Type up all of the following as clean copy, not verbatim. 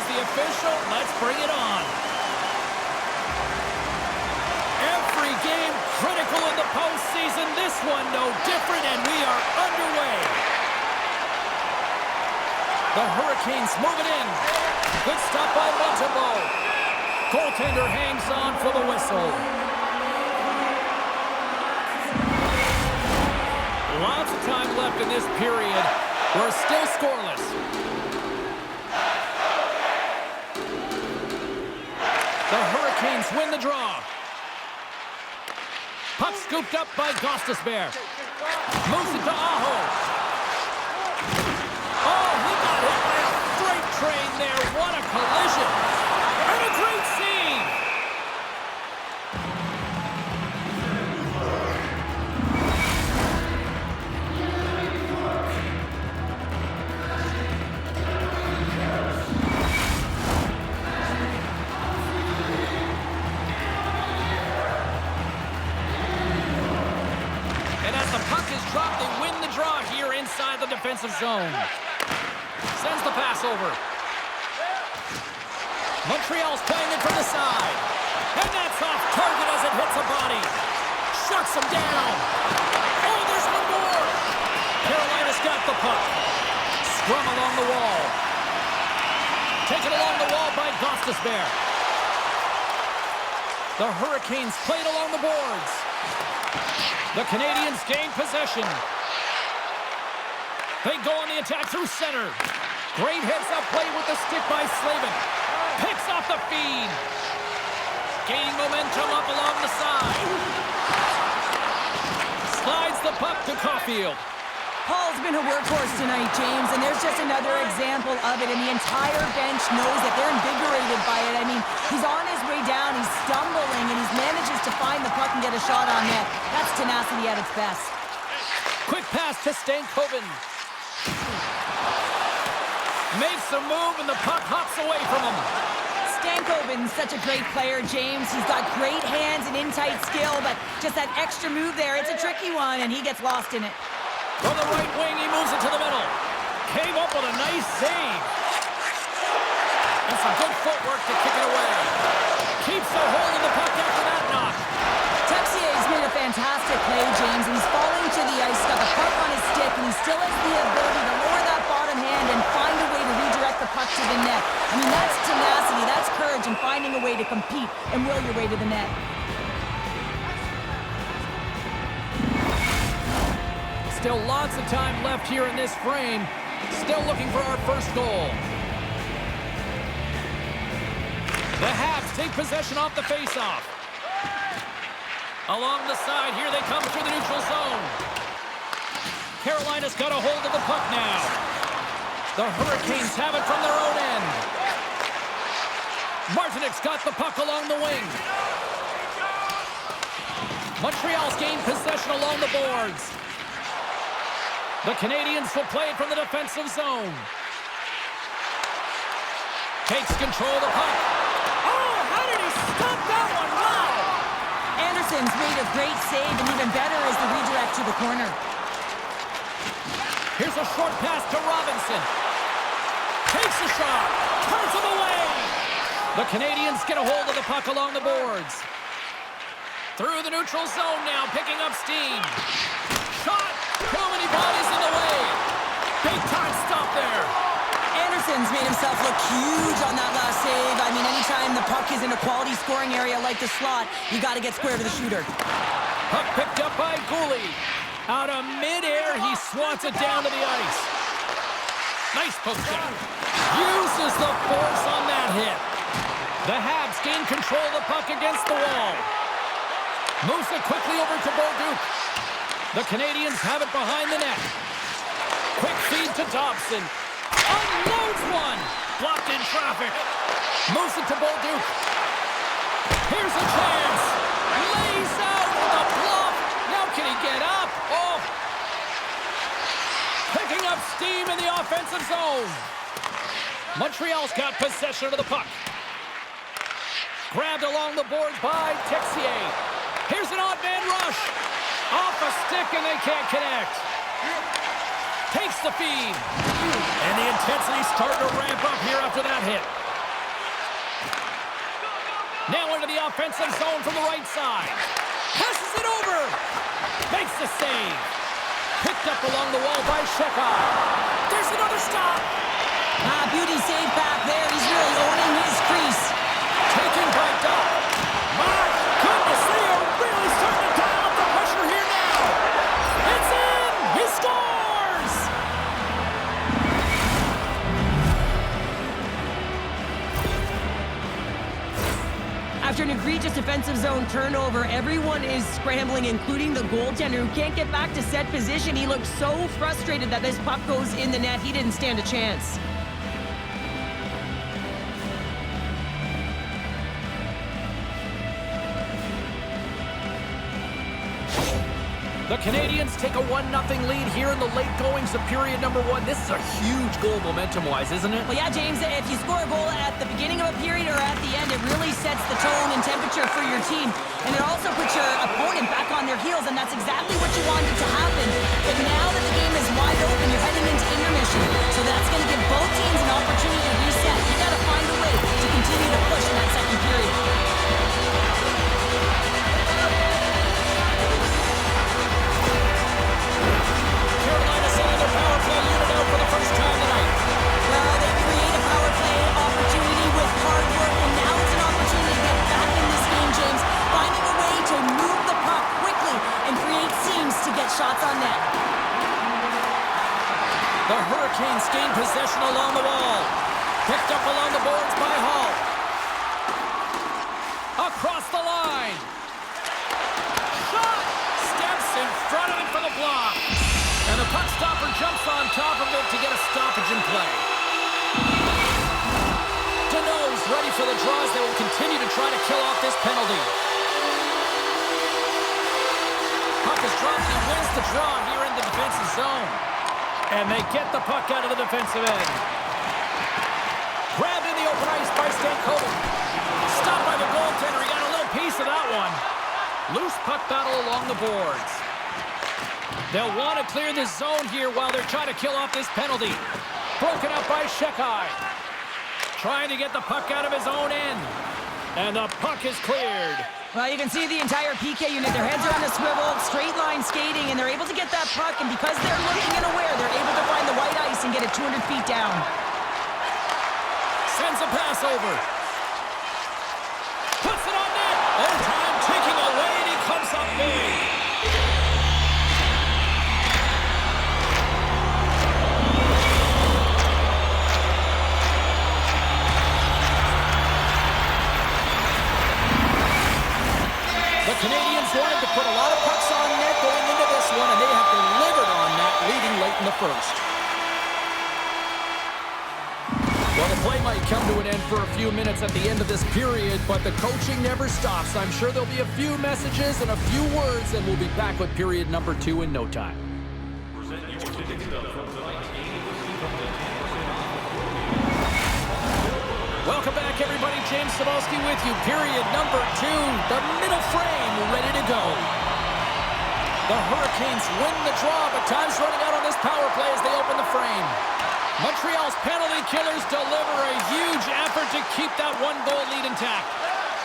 was the official. Let's bring it on. Every game critical in the postseason. This one no different, and we are underway. The Hurricanes move it in. Good stop by Montreal. Goaltender hangs on for the whistle. Lots of time left in this period. We're still scoreless. The Hurricanes win the draw. Puck scooped up by Gostisbehere. Moves it to Aho. Oh, he got hit by a freight train there. What a collision. And a great save. Dropped, they win the draw here inside the defensive zone. Sends the pass over. Montreal's playing it from the side. And that's off target as it hits a body. Shuts him down. Oh, there's one more. Carolina's got the puck. Scrum along the wall. Taken along the wall by Gostisbehere. The Hurricanes played along the boards. The Canadians gain possession. They go on the attack through center. Great heads-up play with the stick by Slavin. Picks off the feed. Gaining momentum up along the side. Slides the puck to Caulfield. Paul's been a workhorse tonight, James, and there's just another example of it, and the entire bench knows that they're invigorated by it. I mean, he's on his way down, he's stumbling, and he manages to find the puck and get a shot on net. That's tenacity at its best. Quick pass to Stankoven. Makes a move, and the puck hops away from him. Stankoven's such a great player, James. He's got great hands and in-tight skill, but just that extra move there, it's a tricky one, and he gets lost in it. From the right wing, he moves it to the middle. Came up with a nice save. And some good footwork to kick it away. Keeps a hold of the puck after that knock. Texier's made a fantastic play, James, and he's falling to the ice, got the puck on his stick, and he still has the ability to lower that bottom hand and find a way to redirect the puck to the net. I mean, that's tenacity, that's courage, and finding a way to compete and will your way to the net. Still lots of time left here in this frame. Still looking for our first goal. The Habs take possession off the faceoff. Along the side, here they come through the neutral zone. Carolina's got a hold of the puck now. The Hurricanes have it from their own end. Martinik's got the puck along the wing. Montreal's gained possession along the boards. The Canadians will play it from the defensive zone. Takes control of the puck. Oh, how did he stop that one? Wow! Anderson's made a great save, and even better is the redirect to the corner. Here's a short pass to Robinson. Takes a shot. Turns him away. The Canadians get a hold of the puck along the boards. Through the neutral zone now, picking up steam. Shot. Too many bodies in the way. Big time stop there. Anderson's made himself look huge on that last save. I mean, anytime the puck is in a quality scoring area like the slot, you got to get square to the shooter. Puck picked up by Gooley. Out of midair, he swats it down to the ice. Nice poke shot. Uses the force on that hit. The Habs gain control of the puck against the wall. Moves it quickly over to Bolduc. The Canadians have it behind the net. Quick feed to Dobson. Unloads one. Blocked in traffic. Moves it to Bolduc. Here's a chance. Lays out with a bluff. Now can he get up? Oh. Picking up steam in the offensive zone. Montreal's got possession of the puck. Grabbed along the boards by Texier. Here's an odd man rush. Off a stick, and they can't connect. Takes the feed. And the intensity's starting to ramp up here after that hit. Now into the offensive zone from the right side. Passes it over. Makes the save. Picked up along the wall by Shekai. There's another stop. Beauty save back there. He's really owning his crease. Taken by Doc. My goodness, they are really starting to dial up the pressure here now. It's in. He scores. After an egregious defensive zone turnover, everyone is scrambling, including the goaltender, who can't get back to set position. He looks so frustrated that this puck goes in the net. He didn't stand a chance. The Canadians take a 1-0 lead here in the late goings of period number 1. This is a huge goal momentum-wise, isn't it? Well, yeah, James, if you score a goal at the beginning of a period or at the end, it really sets the tone and temperature for your team. And it also puts your opponent back on their heels, and that's exactly what you wanted to happen. But now that the game is wide open, you're heading into intermission. So that's going to give both teams an opportunity to reset. You got to find a way to continue to push in that second period. For the first time tonight. Well, they create a power play opportunity with hard work, and now it's an opportunity to get back in this game, James. Finding a way to move the puck quickly and create seams to get shots on net. The Hurricanes gain possession along the wall. Picked up along the boards by Hall. Across the line. Shot! Steps in front of it for the block. And the puck stopper jumps on top of it to get a stoppage in play. Deneau's ready for the draws. They will continue to try to kill off this penalty. Puck is dropped. He wins the draw here in the defensive zone. And they get the puck out of the defensive end. Grabbed in the open ice by Stankovic. Stopped by the goaltender. He got a little piece of that one. Loose puck battle along the boards. They'll want to clear this zone here while they're trying to kill off this penalty. Broken up by Shekai. Trying to get the puck out of his own end. And the puck is cleared. Well, you can see the entire PK unit. Their heads are on a swivel, straight line skating, and they're able to get that puck. And because they're looking and aware, they're able to find the white ice and get it 200 feet down. Sends a pass over. Puts it on net. Time taking away, and he comes up big. The Canadians wanted to put a lot of pucks on net going into this one, and they have delivered on that, leading late in the first. Well, the play might come to an end for a few minutes at the end of this period, but the coaching never stops. I'm sure there'll be a few messages and a few words, and we'll be back with period number 2 in no time. Welcome back, everybody. James Cebulski with you. Period number 2. The middle frame ready to go. The Hurricanes win the draw, but time's running out on this power play as they open the frame. Montreal's penalty killers deliver a huge effort to keep that 1-goal lead intact.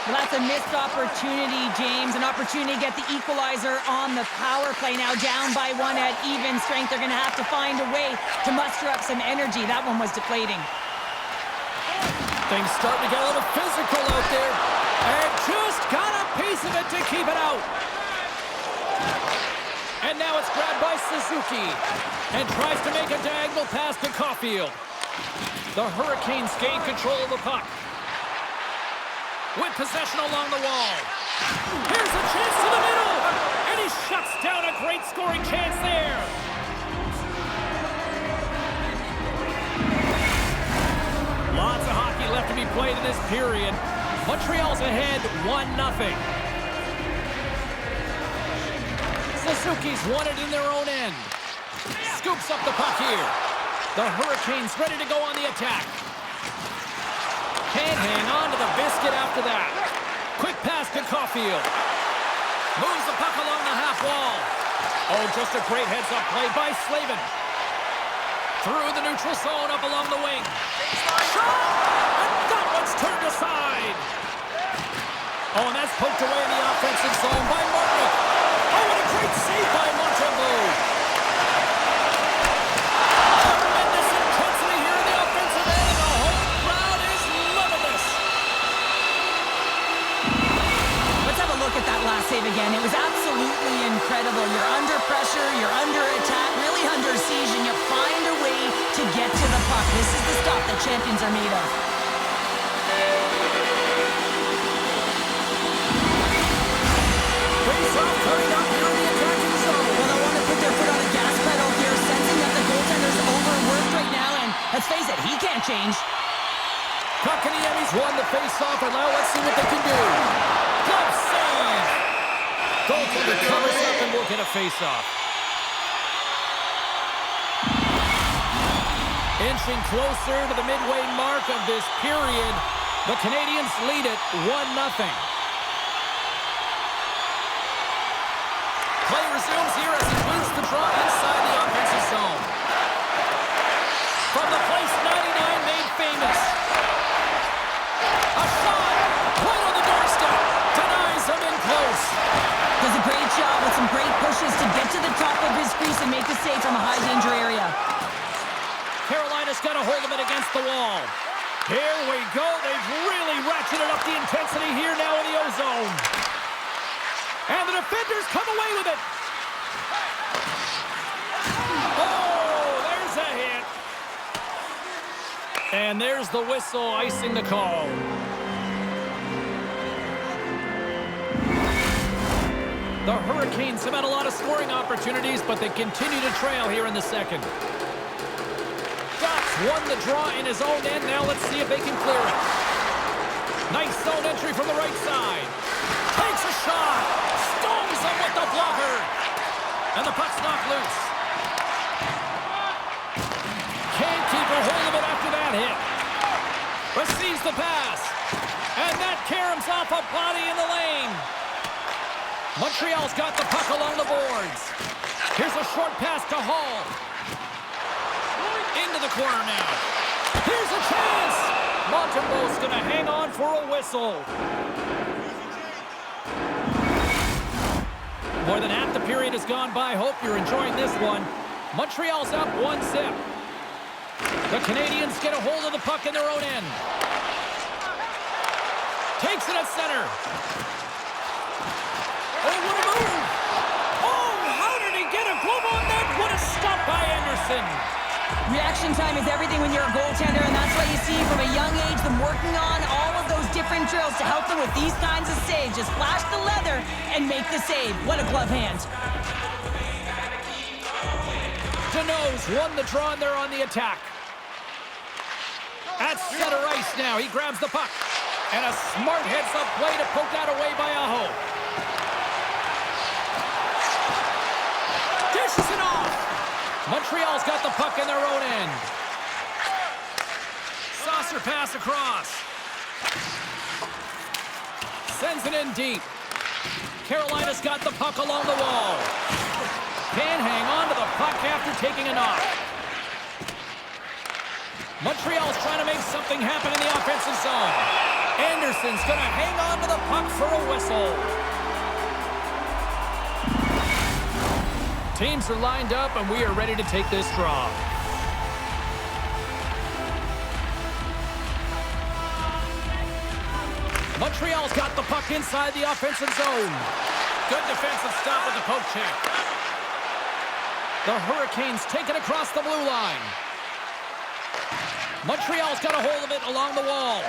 Well, that's a missed opportunity, James. An opportunity to get the equalizer on the power play. Now down by 1 at even strength. They're going to have to find a way to muster up some energy. That one was deflating. Things starting to get a little physical out there. And just got a piece of it to keep it out. And now it's grabbed by Suzuki. And tries to make a diagonal pass to Caulfield. The Hurricanes gain control of the puck. With possession along the wall. Here's a chance to the middle. And he shuts down a great scoring chance there. Lots of hockey left to be played in this period. Montreal's ahead 1-0. Suzuki's won it in their own end. Scoops up the puck here. The Hurricanes ready to go on the attack. Can't hang on to the biscuit after that. Quick pass to Caulfield. Moves the puck along the half wall. Oh, just a great heads-up play by Slavin. Through the neutral zone, up along the wing. Shot! And that one's turned aside. Oh, and that's poked away in the offensive zone by Martin. Oh, what a great save by Montreal. Tremendous intensity here in the offensive end, and the home crowd is loving this. Let's have a look at that last save again. It was absolutely incredible. You're under pressure, you're under attack, really under siege, and you find a way to get to the puck. This is the stuff that champions are made of. Face-off coming up here in the attacking zone. Well, they want to put their foot on the gas pedal here, sensing that the goaltender's overworked right now, and let's face it, he can't change. Kotkaniemi's won the face-off, and now let's see what they can do. Good save! Goaltender covers up and will get a face-off. Inching closer to the midway mark of this period, the Canadiens lead it 1-0. Play resumes here as he wins the draw inside the offensive zone. From the place 99 made famous. A shot! Right on the doorstep. Denies him in close. Does a great job with some great pushes to get to the top of his crease and make the save from a high-danger area. Carolina's got a hold of it against the wall. Here we go. They've really ratcheted up the intensity here now in the O-zone. And the defenders come away with it. Oh, there's a hit. And there's the whistle icing the call. The Hurricanes have had a lot of scoring opportunities, but they continue to trail here in the second. Dots won the draw in his own end. Now let's see if they can clear it. Nice zone entry from the right side. Takes a shot. Stones him with the blocker. And the puck's knocked loose. Can't keep a hold of it after that hit. Receives the pass. And that caroms off a body in the lane. Montreal's got the puck along the boards. Here's a short pass to Hall. Into the corner now. Here's a chance. Montreal's going to hang on for a whistle. More than half the period has gone by. Hope you're enjoying this one. Montreal's up 1-0. The Canadiens get a hold of the puck in their own end. Takes it at center. Oh, what a move! Oh, how did he get a glove on that? What a stop by Anderson! Reaction time is everything when you're a goaltender, and that's why you see from a young age them working on all of those different drills to help them with these kinds of saves. Just flash the leather and make the save. What a glove hand. Deneau's won the draw, and they're on the attack. At center ice now, he grabs the puck. And a smart heads-up play to poke that away by Aho. Dishes it off. Montreal's got the puck in their own end. Saucer pass across. Sends it in deep. Carolina's got the puck along the wall. Can't hang on to the puck after taking a knock. Montreal's trying to make something happen in the offensive zone. Anderson's going to hang on to the puck for a whistle. Teams are lined up, and we are ready to take this draw. Montreal's got the puck inside the offensive zone. Good defensive stop with the poke check. The Hurricanes take it across the blue line. Montreal's got a hold of it along the wall.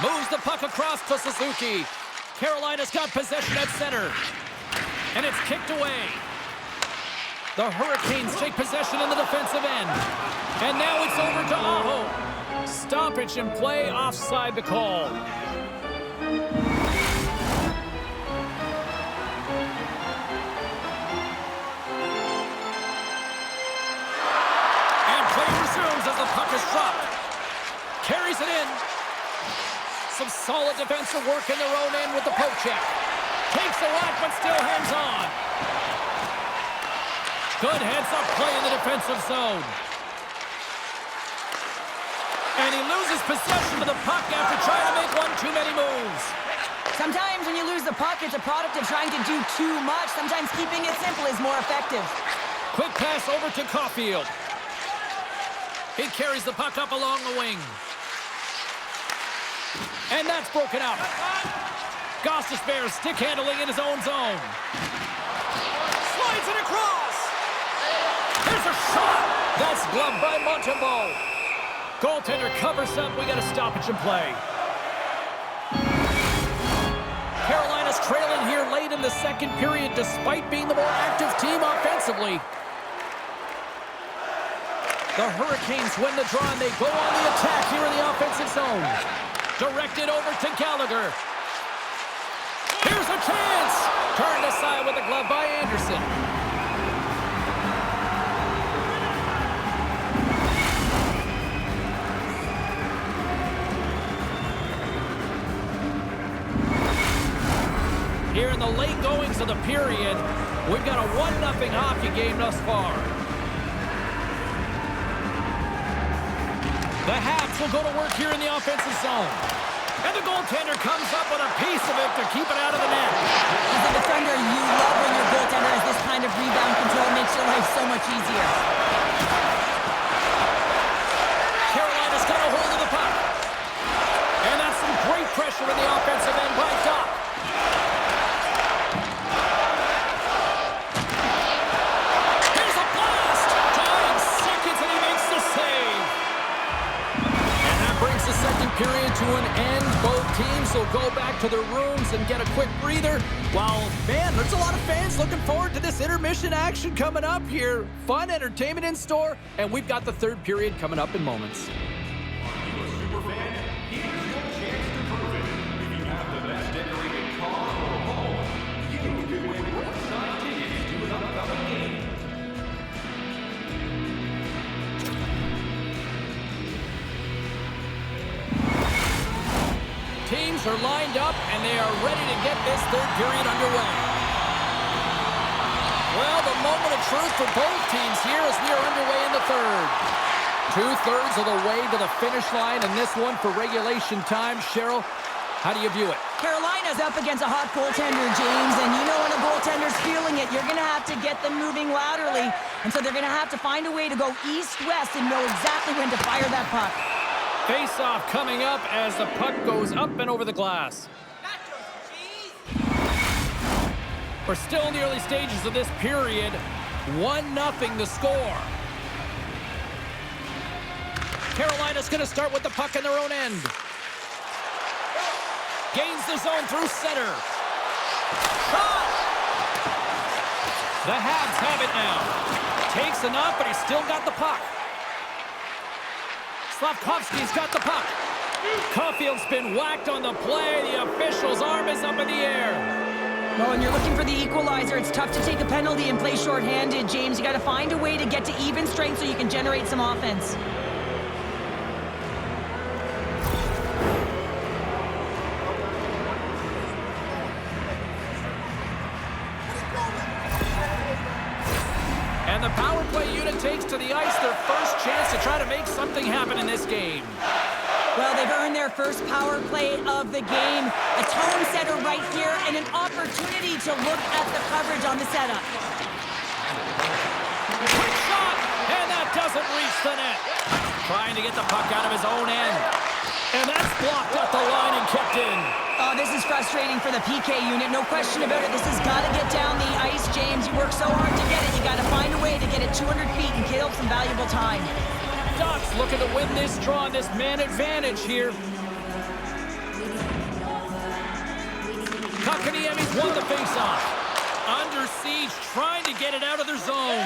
Moves the puck across to Suzuki. Carolina's got possession at center. And it's kicked away. The Hurricanes take possession in the defensive end. And now it's over to Aho. Stoppage in play, offside the call. And play resumes as the puck is dropped. Carries it in. Some solid defensive work in their own end with the poke check. Takes a whack, but still hands on. Good heads-up play in the defensive zone. And he loses possession of the puck after trying to make one too many moves. Sometimes when you lose the puck, it's a product of trying to do too much. Sometimes keeping it simple is more effective. Quick pass over to Caulfield. He carries the puck up along the wing. And that's broken out. Gostisbehere stick handling in his own zone. Slides it across. There's a shot. That's gloved by Montembeault. Goaltender covers up. We got a stoppage in play. Carolina's trailing here late in the second period despite being the more active team offensively. The Hurricanes win the draw and they go on the attack here in the offensive zone. Directed over to Gallagher. Here's a chance. Turned aside with a glove by Anderson. Here in the late goings of the period, we've got a 1-0 hockey game thus far. The Habs will go to work here in the offensive zone. And the goaltender comes up with a piece of it to keep it out of the net. As a defender, you love when your goaltender has this kind of rebound control. It makes your life so much easier. Carolina's got a hold of the puck. And that's some great pressure in the offensive end by Doc. Here's a blast. 9 seconds and he makes the save. And that brings the second period to an end. Both teams will go back to their rooms and get a quick breather. While, man, there's a lot of fans looking forward to this intermission action coming up here. Fun entertainment in store, and we've got the third period coming up in moments. Are you a super fan? Here's your chance to prove it. If you have the best decorated car or home, you can win roadside tickets to an upcoming game. Teams are lined up, and they are ready to get this third period underway. Well, the moment of truth for both teams here as we are underway in the third. 2/3 of the way to the finish line, and this one for regulation time. Cheryl, how do you view it? Carolina's up against a hot goaltender, James, and you know when a goaltender's feeling it, you're going to have to get them moving laterally, and so they're going to have to find a way to go east-west and know exactly when to fire that puck. Face-off coming up as the puck goes up and over the glass. We're still in the early stages of this period. 1-0 the score. Carolina's going to start with the puck in their own end. Gains the zone through center. Shot! The Habs have it now. Takes a knock, but he's still got the puck. Slavkovsky's got the puck. Caulfield's been whacked on the play. The official's arm is up in the air. Well, when you're looking for the equalizer, it's tough to take a penalty and play shorthanded, James. You got to find a way to get to even strength so you can generate some offense. And the power play unit takes to the ice their first chance to try to make something happen in this game. Well, they've earned their first power play of the game. A tone setter right here and an opportunity to look at the coverage on the setup. Quick shot, and that doesn't reach the net. Trying to get the puck out of his own end. And that's blocked at the line and kept in. Oh, this is frustrating for the PK unit. No question about it. This has got to get down the ice, James. You work so hard to get it. You got to find a way to get it 200 feet and kill some valuable time. Ducks looking to win this draw, this man advantage here. Kotkaniemi's won the faceoff. Under siege, trying to get it out of their zone.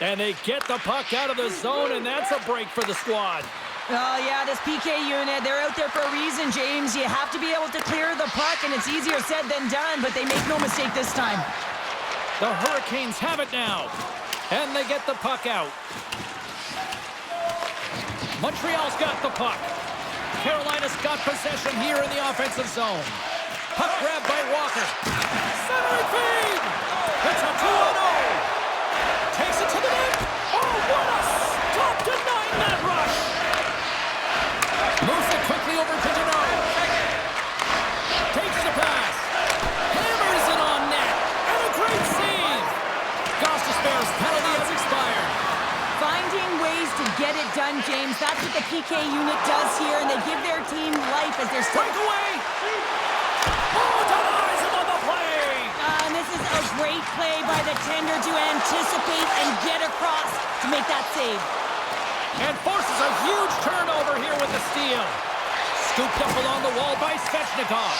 And they get the puck out of the zone, and that's a break for the squad. Oh, yeah, this PK unit, they're out there for a reason, James. You have to be able to clear the puck, and it's easier said than done, but they make no mistake this time. The Hurricanes have it now, and they get the puck out. Montreal's got the puck. Carolina's got possession here in the offensive zone. Puck grabbed by Walker. Centering feed! It's a 2-0. Takes it to the net. Oh, what a stop denying that rush! Moves it quickly over to Denard. Takes the pass. PK unit does here, and they give their team life as they're still... Breakaway! Oh, denies him on the play! And this is a great play by the tender to anticipate and get across to make that save. And forces a huge turnover here with the steal. Scooped up along the wall by Svechnikov.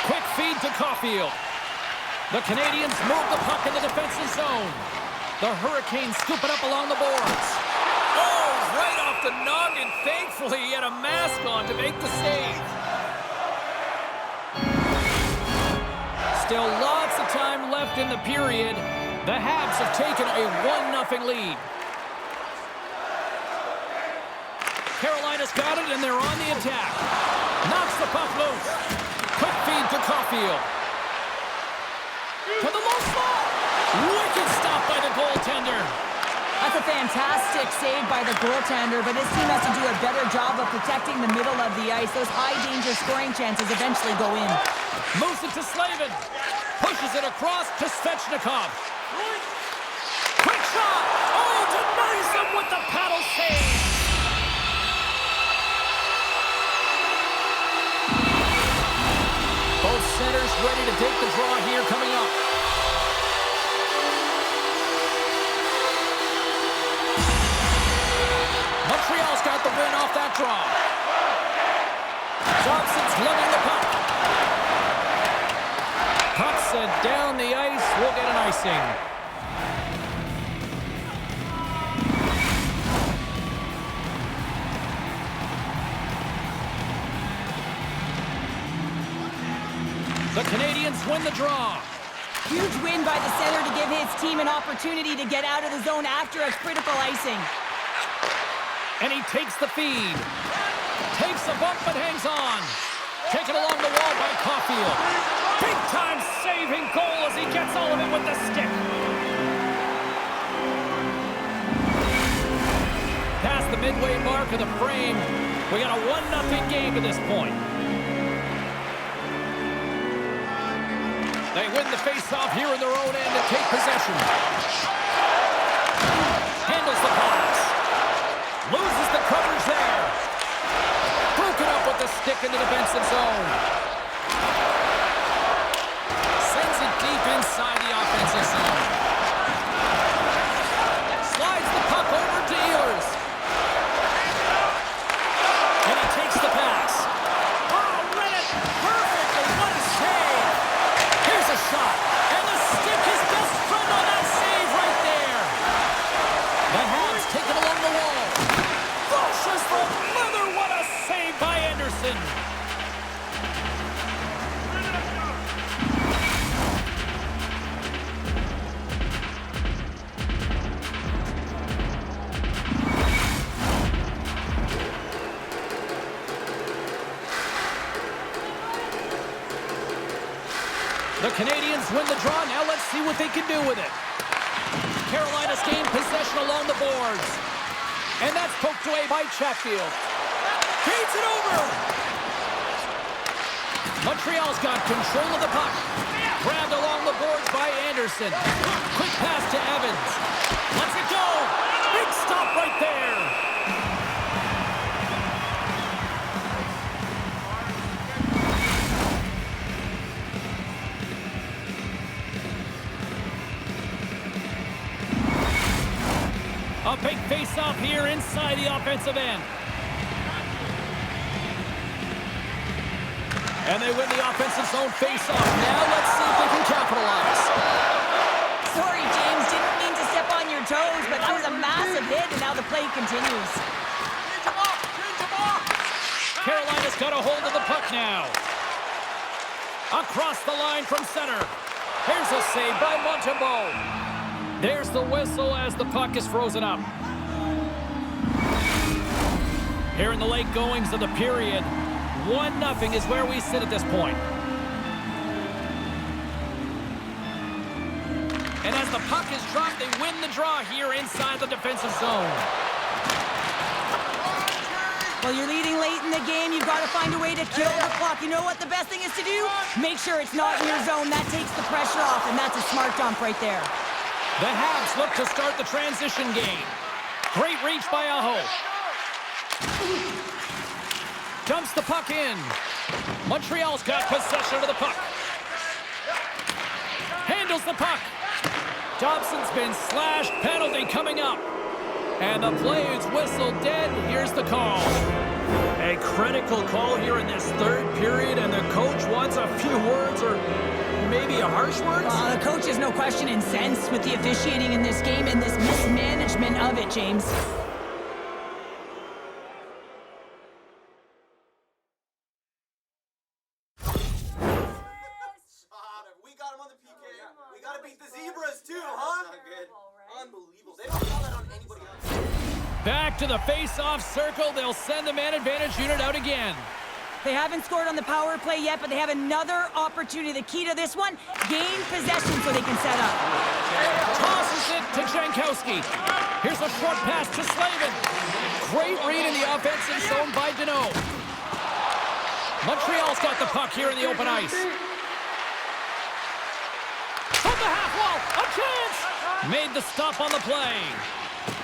Quick feed to Caulfield. The Canadians move the puck in the defensive zone. The Hurricanes scoop it up along the boards. Oh, right off the noggin. Thankfully, he had a mask on to make the save. Still lots of time left in the period. The Habs have taken a 1-0 lead. Carolina's got it, and they're on the attack. Knocks the puck loose. Quick feed to Caulfield. To the low slot. Wicked stop by the goaltender. That's a fantastic save by the goaltender, but his team has to do a better job of protecting the middle of the ice. Those high-danger scoring chances eventually go in. Moves it to Slavin. Pushes it across to Svechnikov. Quick shot. Oh, denies him with the paddle save. Both centers ready to take the draw here coming up. Montreal's got the win off that draw. Johnson's lugging the puck. Puck sent down the ice. We'll get an icing. The Canadians win the draw. Huge win by the center to give his team an opportunity to get out of the zone after a critical icing. And he takes the feed. Takes a bump but hangs on. Taken along the wall by Caulfield. Big-time saving goal as he gets all of it with the stick. Past the midway mark of the frame. We got a 1-0 game at this point. They win the face-off here in their own end and take possession. Handles the pass. Loses the coverage there. Broken up with the stick in the defensive zone. Sends it deep inside the offensive zone. Slides the puck over to Ehlers. And he takes the pass. Oh, read it perfectly. What a save. Here's a shot. And the stick is best friend on that save right there. The Habs take it along the wall. Flushes the leather. What a save by Anderson. The Canadians win the draw. Now let's see what they can do with it. Carolina's gained possession along the boards. And that's poked away by Chatfield. Feeds it over. Montreal's got control of the puck. Grabbed along the boards by Anderson. Quick pass to Evans. Lets it go. Big stop right there. A big face-off here inside the offensive end. And they win the offensive zone face-off. Now let's see if they can capitalize. Sorry, James, didn't mean to step on your toes, but that was a massive hit, and now the play continues. Carolina's got a hold of the puck now. Across the line from center. Here's a save by Montembeault. There's the whistle as the puck is frozen up. Here in the late goings of the period, 1-0 is where we sit at this point. And as the puck is dropped, they win the draw here inside the defensive zone. Well, you're leading late in the game. You've got to find a way to kill the clock. You know what the best thing is to do? Make sure it's not in your zone. That takes the pressure off, and that's a smart dump right there. The Habs look to start the transition game. Great reach by Aho. Dumps the puck in. Montreal's got possession of the puck. Handles the puck. Dobson's been slashed. Penalty coming up. And the play is whistled dead. Here's the call. A critical call here in this third period, and the coach wants a few words or maybe a harsh words? The coach is no question incensed with the officiating in this game and this mismanagement of it, James. We got him on the PK. We got to beat the Zebras too, huh? Unbelievable. They don't call that on anybody else. Back to the face-off circle. They'll send the man advantage unit out again. They haven't scored on the power play yet, but they have another opportunity. The key to this one, gain possession so they can set up. Tosses it to Jankowski. Here's a short pass to Slavin. Great read in the offensive zone by Deneau. Montreal's got the puck here in the open ice. From the half wall, a chance! Made the stop on the play.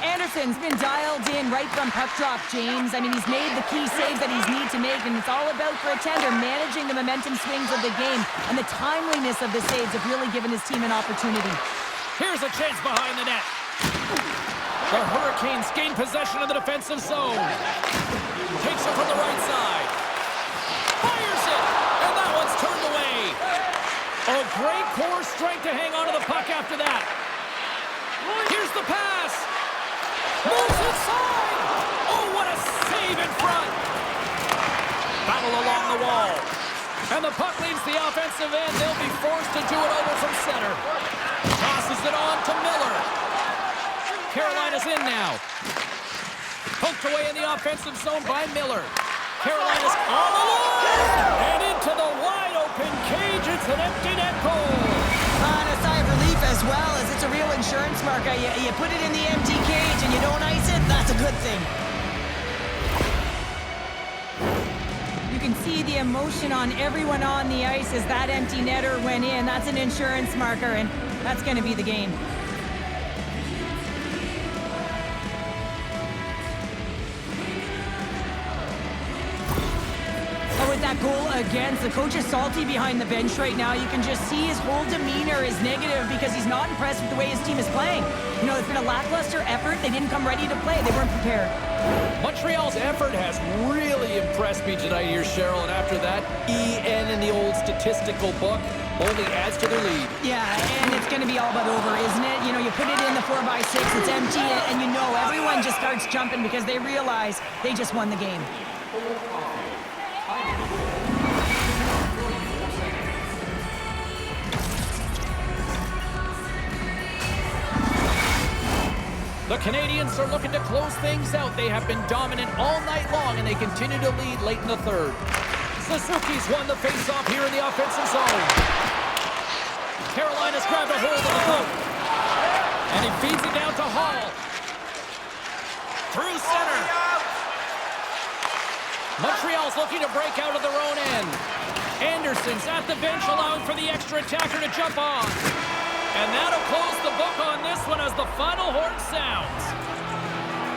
Anderson's been dialed in right from puck drop, James. I mean, he's made the key saves that he's need to make, and it's all about for a tender managing the momentum swings of the game, and the timeliness of the saves have really given his team an opportunity. Here's a chance behind the net. The Hurricanes gain possession of the defensive zone. Takes it from the right side. Fires it, and that one's turned away. A great core strength to hang on to the puck after that. Here's the pass. Moves inside! Oh, what a save in front! Battle along the wall. And the puck leaves the offensive end. They'll be forced to do it over from center. Tosses it on to Miller. Carolina's in now. Poked away in the offensive zone by Miller. Carolina's on the line! And into the wide-open cage. It's an empty net goal. And a sigh of relief as well, as it's a real insurance marker. You put it in the empty cage and you don't ice it, that's a good thing. You can see the emotion on everyone on the ice as that empty netter went in. That's an insurance marker, and that's going to be the game. With that goal against, the coach is salty behind the bench right now. You can just see his whole demeanor is negative because he's not impressed with the way his team is playing. You know, it's been a lackluster effort. They didn't come ready to play. They weren't prepared. Montreal's effort has really impressed me tonight here, Cheryl, and after that, EN in the old statistical book only adds to their lead. Yeah, and it's going to be all but over, isn't it? You know, you put it in the 4x6, it's empty, and you know everyone just starts jumping because they realize they just won the game. The Canadians are looking to close things out. They have been dominant all night long, and they continue to lead late in the third. Suzuki's won the faceoff here in the offensive zone. Carolina's grabbed a hold of the puck. And he feeds it down to Hall. Through center. Montreal's looking to break out of their own end. Anderson's at the bench, allowing for the extra attacker to jump on. And that'll close the book on this one as the final horn sounds.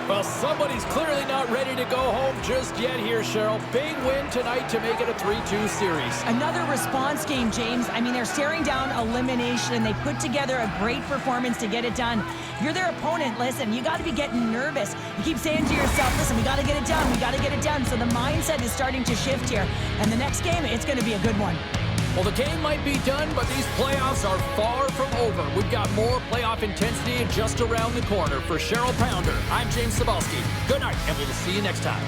Well, somebody's clearly not ready to go home just yet here, Cheryl. Big win tonight to make it a 3-2 series. Another response game, James. I mean, they're staring down elimination, and they put together a great performance to get it done. You're their opponent. Listen, you got to be getting nervous. You keep saying to yourself, listen, we got to get it done. We got to get it done. So the mindset is starting to shift here. And the next game, it's going to be a good one. Well, the game might be done, but these playoffs are far from over. We've got more playoff intensity just around the corner. For Cheryl Pounder, I'm James Cebulski. Good night, and we'll see you next time.